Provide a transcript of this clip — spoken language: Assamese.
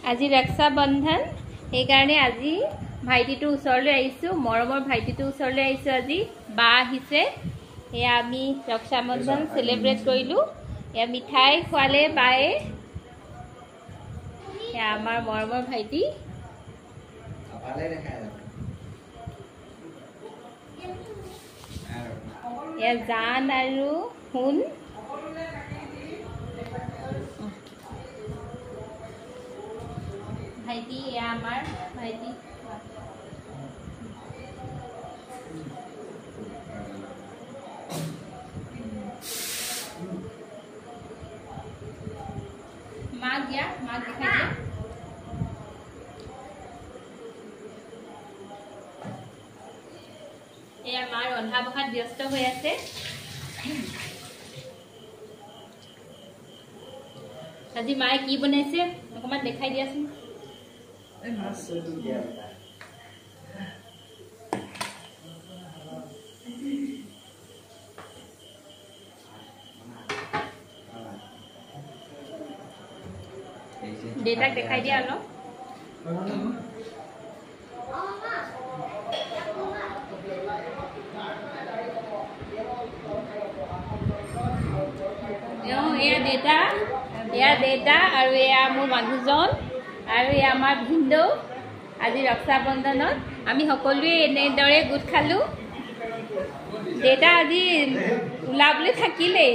আজি ৰক্ষা বন্ধন সেইকাৰণে আজি ভাইটিটোৰ ওচৰলৈ আহিছোঁ মৰমৰ ভাইটিটোৰ ওচৰলৈ আহিছোঁ আজি বা আহিছে এয়া আমি ৰক্ষা বন্ধন সেলিব্ৰেট কৰিলোঁ এয়া মিঠাই খোৱালে বায়ে এয়া আমাৰ মৰমৰ ভাইটি এয়া জান আৰু শুন ভাইটি এয়া আমাৰ ভাইটি মাক দিয়া মাক দেখাই দিয়া এয়া মাৰ ৰন্ধা বঢ়াত ব্যস্ত হৈ আছে আজি মায়ে কি বনাইছে অকমান দেখাই দিয়াচোন দেউতাক দেখাই দিয়া অলপ এয়া দেউতা আৰু এয়া মোৰ মানুহজন আৰু এয়া আমাৰ ভিনদেউ আজি ৰক্ষা বন্ধনত আমি সকলোৱে এনেদৰে গোট খালোঁ দেউতা আজি ওলাবলৈ থাকিলেই